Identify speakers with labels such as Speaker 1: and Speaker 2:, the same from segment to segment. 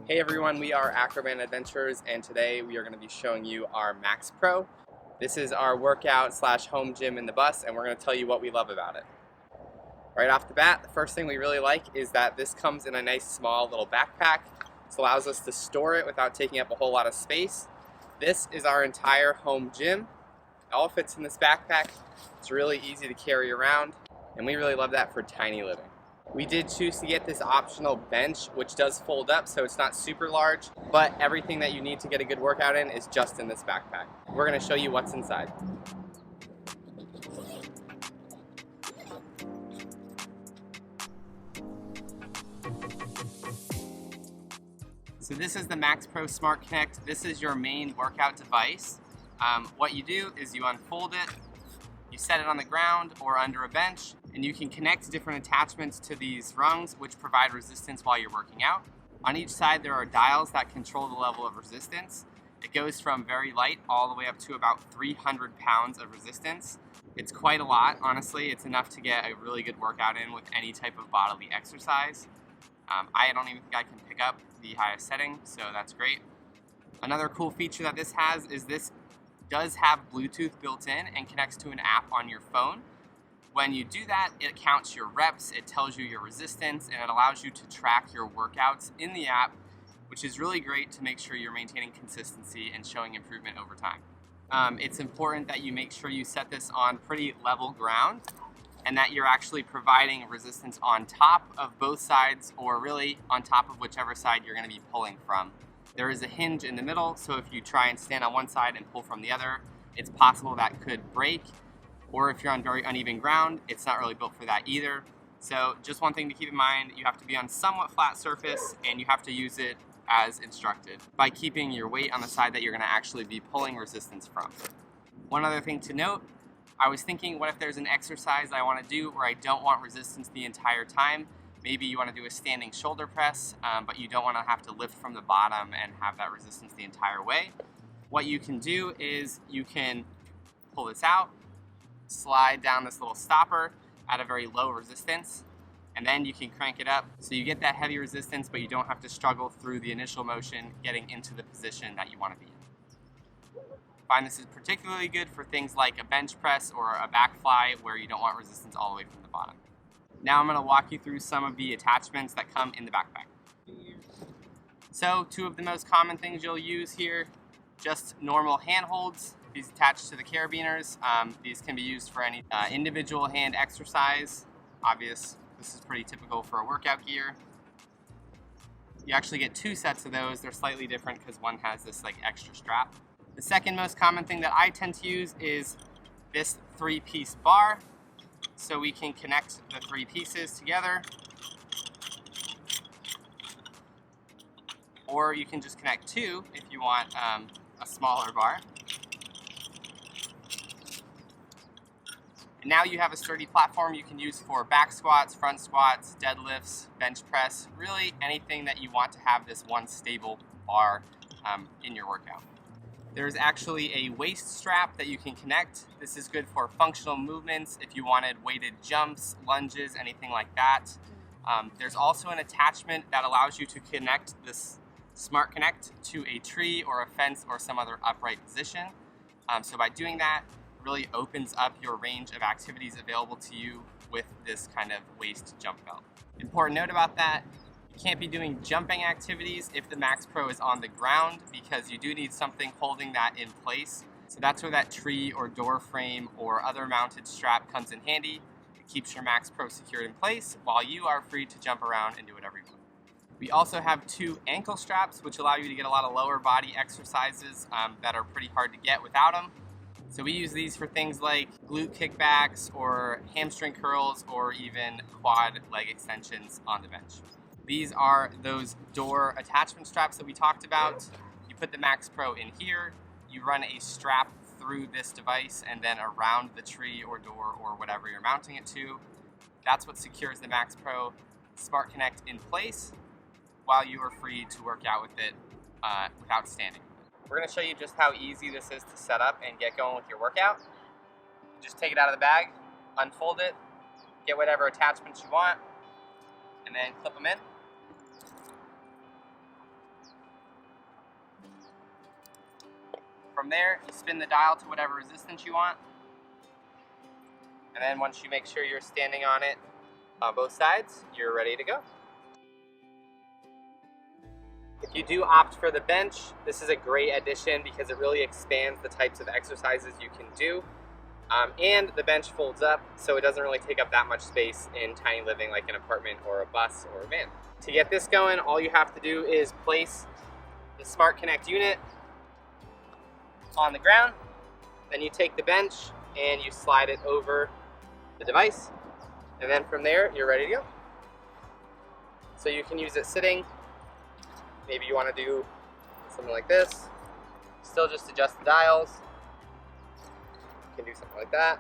Speaker 1: Hey everyone, we are Acrovan Adventures, and today we are going to be showing you our MAXPRO. This is our workout slash home gym in the bus, and we're going to tell you what we love about it. Right off the bat, the first thing we really like is that this comes in a nice small little backpack. This allows us to store it without taking up a whole lot of space. This is our entire home gym. It all fits in this backpack. It's really easy to carry around, and we really love that for tiny living. We did choose to get this optional bench, which does fold up, so it's not super large, but everything that you need to get a good workout in is just in this backpack. We're going to show you what's inside. So this is the MAXPRO Smart Connect. This is your main workout device. What you do is you unfold it, you set it on the ground or under a bench, and you can connect different attachments to these rungs, which provide resistance while you're working out. On each side there are dials that control the level of resistance. It goes from very light all the way up to about 300 pounds of resistance. It's quite a lot, honestly. It's enough to get a really good workout in with any type of bodily exercise. I don't even think I can pick up the highest setting, so that's great. Another cool feature that this has is this does have Bluetooth built in and connects to an app on your phone. When you do that, it counts your reps, it tells you your resistance, and it allows you to track your workouts in the app, which is really great to make sure you're maintaining consistency and showing improvement over time. It's important that you make sure you set this on pretty level ground and that you're actually providing resistance on top of both sides, or really on top of whichever side you're going to be pulling from. There is a hinge in the middle, so if you try and stand on one side and pull from the other, it's possible that could break. Or if you're on very uneven ground, it's not really built for that either. So just one thing to keep in mind, you have to be on somewhat flat surface and you have to use it as instructed by keeping your weight on the side that you're going to actually be pulling resistance from. One other thing to note, I was thinking, what if there's an exercise I want to do where I don't want resistance the entire time? Maybe you want to do a standing shoulder press, but you don't want to have to lift from the bottom and have that resistance the entire way. What you can do is you can pull this out, slide down this little stopper at a very low resistance, and then you can crank it up so you get that heavy resistance, but you don't have to struggle through the initial motion getting into the position that you want to be in. I find this is particularly good for things like a bench press or a back fly where you don't want resistance all the way from the bottom. Now I'm going to walk you through some of the attachments that come in the backpack. So two of the most common things you'll use here, just normal handholds. These attach to the carabiners. These can be used for any individual hand exercise. This is pretty typical for a workout gear. You actually get two sets of those. They're slightly different because one has this like extra strap. The second most common thing that I tend to use is this 3-piece bar. So we can connect the 3 pieces together. Or you can just connect 2 if you want a smaller bar. And now you have a sturdy platform you can use for back squats, front squats, deadlifts, bench press, really anything that you want to have this one stable bar in your workout. There's actually a waist strap that you can connect. This is good for functional movements if you wanted weighted jumps, lunges, anything like that. There's also an attachment that allows you to connect this Smart Connect to a tree or a fence or some other upright position. So by doing that, really opens up your range of activities available to you with this kind of waist jump belt. Important note about that, you can't be doing jumping activities if the MAXPRO is on the ground because you do need something holding that in place. So that's where that tree or door frame or other mounted strap comes in handy. It keeps your MAXPRO secured in place while you are free to jump around and do whatever you want. We also have 2 ankle straps which allow you to get a lot of lower body exercises that are pretty hard to get without them. So we use these for things like glute kickbacks or hamstring curls or even quad leg extensions on the bench. These are those door attachment straps that we talked about. You put the MAXPRO in here, you run a strap through this device and then around the tree or door or whatever you're mounting it to. That's what secures the MAXPRO Smart Connect in place while you are free to work out with it without standing. We're going to show you just how easy this is to set up and get going with your workout. Just take it out of the bag, unfold it, get whatever attachments you want, and then clip them in. From there, you spin the dial to whatever resistance you want. And then once you make sure you're standing on it on both sides, you're ready to go. If you do opt for the bench, this is a great addition because it really expands the types of exercises you can do. And the bench folds up, so it doesn't really take up that much space in tiny living like an apartment or a bus or a van. To get this going, all you have to do is place the Smart Connect unit on the ground. Then you take the bench and you slide it over the device. And then from there, you're ready to go. So you can use it sitting. Maybe you want to do something like this. Still just adjust the dials. You can do something like that.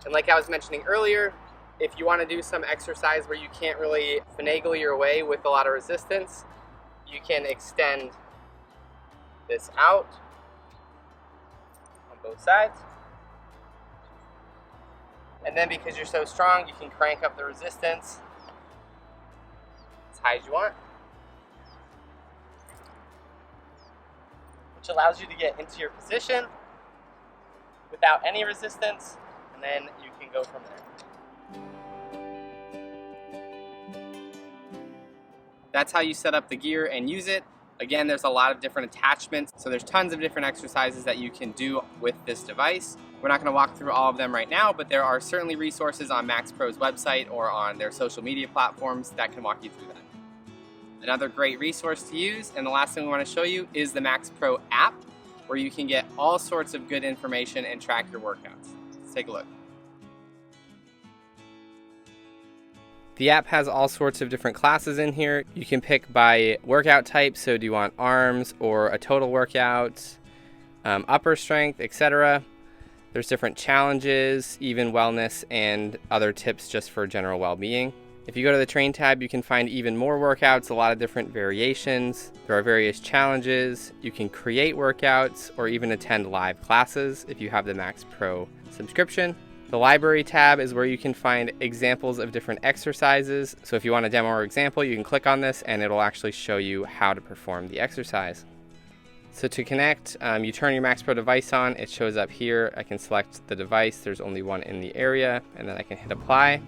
Speaker 1: And like I was mentioning earlier, if you want to do some exercise where you can't really finagle your way with a lot of resistance, you can extend this out on both sides. And then because you're so strong, you can crank up the resistance as high as you want, which allows you to get into your position without any resistance, and then you can go from there. That's how you set up the gear and use it. Again, there's a lot of different attachments, so there's tons of different exercises that you can do with this device. We're not going to walk through all of them right now, but there are certainly resources on MAXPRO's website or on their social media platforms that can walk you through that. Another great resource to use, and the last thing we want to show you, is the MAXPRO app, where you can get all sorts of good information and track your workouts. Let's take a look. The app has all sorts of different classes in here. You can pick by workout type, so do you want arms or a total workout, upper strength, etc. There's different challenges, even wellness, and other tips just for general well-being. If you go to the train tab, you can find even more workouts, a lot of different variations. There are various challenges. You can create workouts or even attend live classes if you have the MAXPRO subscription. The library tab is where you can find examples of different exercises. So if you want a demo or example, you can click on this and it'll actually show you how to perform the exercise. So to connect, you turn your MAXPRO device on. It shows up here. I can select the device. There's only one in the area, and then I can hit apply.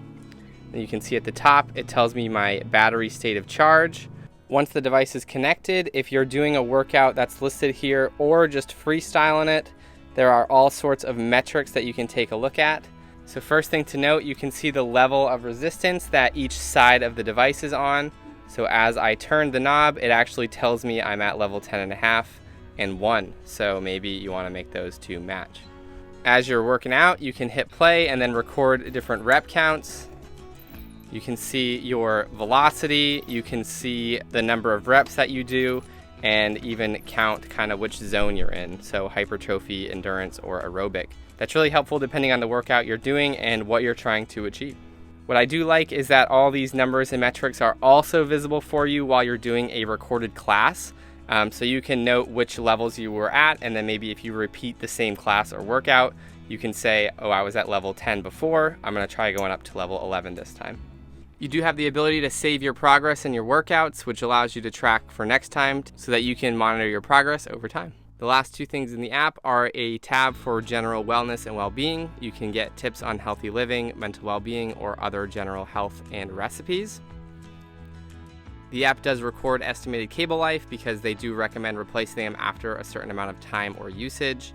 Speaker 1: And you can see at the top, it tells me my battery state of charge. Once the device is connected, if you're doing a workout that's listed here or just freestyling it, there are all sorts of metrics that you can take a look at. So first thing to note, you can see the level of resistance that each side of the device is on. So as I turn the knob, it actually tells me I'm at level 10.5 and 1. So maybe you want to make those two match. As you're working out, you can hit play and then record different rep counts. You can see your velocity, you can see the number of reps that you do, and even count kind of which zone you're in, so hypertrophy, endurance, or aerobic. That's really helpful depending on the workout you're doing and what you're trying to achieve. What I do like is that all these numbers and metrics are also visible for you while you're doing a recorded class, so you can note which levels you were at, and then maybe if you repeat the same class or workout, you can say, oh, I was at level 10 before, I'm gonna try going up to level 11 this time. You do have the ability to save your progress in your workouts, which allows you to track for next time so that you can monitor your progress over time. The last two things in the app are a tab for general wellness and well-being. You can get tips on healthy living, mental well-being, or other general health and recipes. The app does record estimated cable life because they do recommend replacing them after a certain amount of time or usage.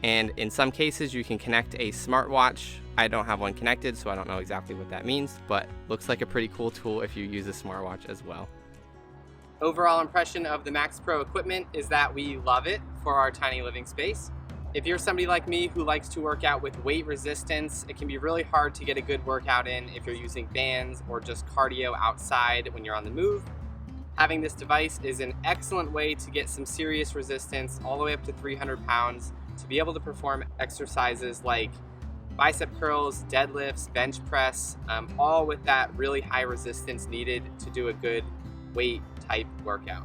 Speaker 1: And in some cases, you can connect a smartwatch. I don't have one connected, so I don't know exactly what that means, but looks like a pretty cool tool if you use a smartwatch as well. Overall impression of the MAXPRO equipment is that we love it for our tiny living space. If you're somebody like me who likes to work out with weight resistance, it can be really hard to get a good workout in if you're using bands or just cardio outside when you're on the move. Having this device is an excellent way to get some serious resistance all the way up to 300 pounds to be able to perform exercises like bicep curls, deadlifts, bench press, all with that really high resistance needed to do a good weight type workout.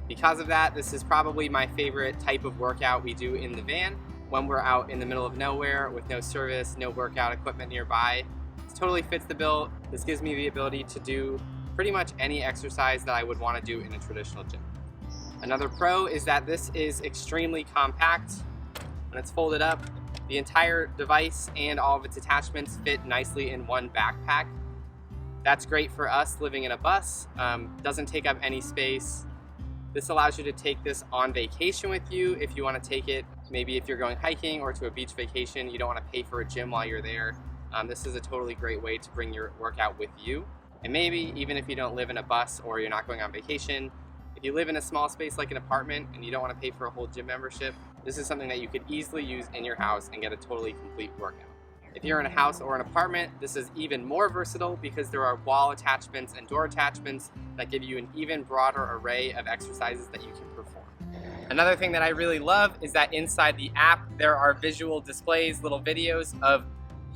Speaker 1: Because of that, this is probably my favorite type of workout we do in the van when we're out in the middle of nowhere with no service, no workout equipment nearby. This totally fits the bill. This gives me the ability to do pretty much any exercise that I would want to do in a traditional gym. Another pro is that this is extremely compact. When it's folded up, the entire device and all of its attachments fit nicely in one backpack. That's great for us living in a bus, doesn't take up any space. This allows you to take this on vacation with you if you want to take it. Maybe if you're going hiking or to a beach vacation, you don't want to pay for a gym while you're there. This is a totally great way to bring your workout with you. And maybe even if you don't live in a bus or you're not going on vacation, if you live in a small space like an apartment and you don't want to pay for a whole gym membership, this is something that you could easily use in your house and get a totally complete workout. If you're in a house or an apartment, this is even more versatile because there are wall attachments and door attachments that give you an even broader array of exercises that you can perform. Another thing that I really love is that inside the app there are visual displays, little videos of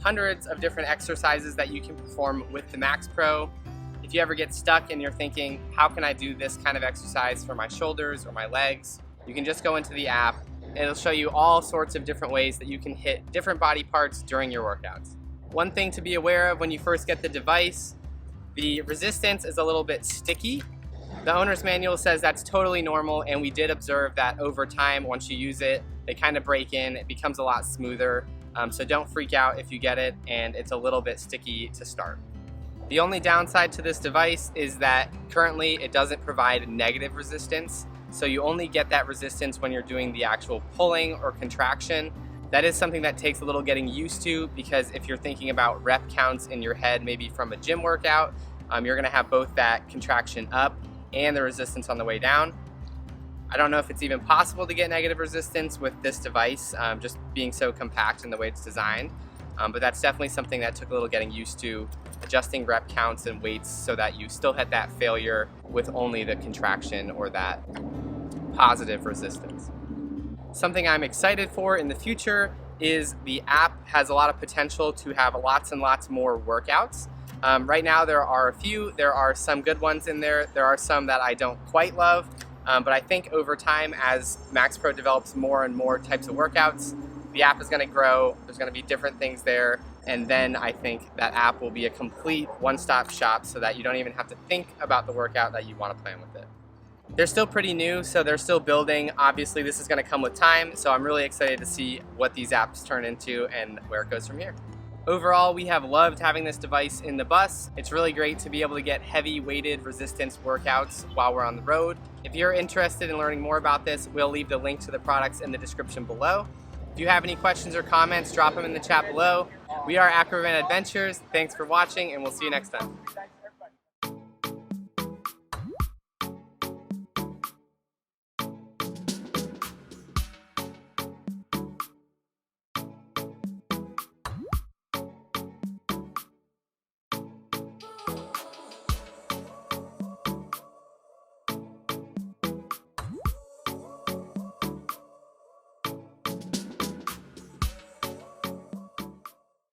Speaker 1: hundreds of different exercises that you can perform with the MAXPRO. If you ever get stuck and you're thinking, how can I do this kind of exercise for my shoulders or my legs? You can just go into the app. It'll show you all sorts of different ways that you can hit different body parts during your workouts. One thing to be aware of when you first get the device, the resistance is a little bit sticky. The owner's manual says that's totally normal, and we did observe that over time, once you use it, they kind of break in, it becomes a lot smoother. So don't freak out if you get it and it's a little bit sticky to start. The only downside to this device is that currently it doesn't provide negative resistance. So you only get that resistance when you're doing the actual pulling or contraction. That is something that takes a little getting used to, because if you're thinking about rep counts in your head, maybe from a gym workout, you're gonna have both that contraction up and the resistance on the way down. I don't know if it's even possible to get negative resistance with this device, just being so compact in the way it's designed. But that's definitely something that took a little getting used to, adjusting rep counts and weights so that you still had that failure with only the contraction or that positive resistance. Something I'm excited for in the future is the app has a lot of potential to have lots and lots more workouts. Right now there are a few, there are some good ones in there, there are some that I don't quite love, but I think over time as MAXPRO develops more and more types of workouts, the app is going to grow, there's going to be different things there, and then I think that app will be a complete one-stop shop so that you don't even have to think about the workout that you want to plan with it. They're still pretty new, so they're still building. Obviously, this is going to come with time, so I'm really excited to see what these apps turn into and where it goes from here. Overall, we have loved having this device in the bus. It's really great to be able to get heavy weighted resistance workouts while we're on the road. If you're interested in learning more about this, we'll leave the link to the products in the description below. If you have any questions or comments, drop them in the chat below. We are Acrovan Adventures. Thanks for watching, and we'll see you next time.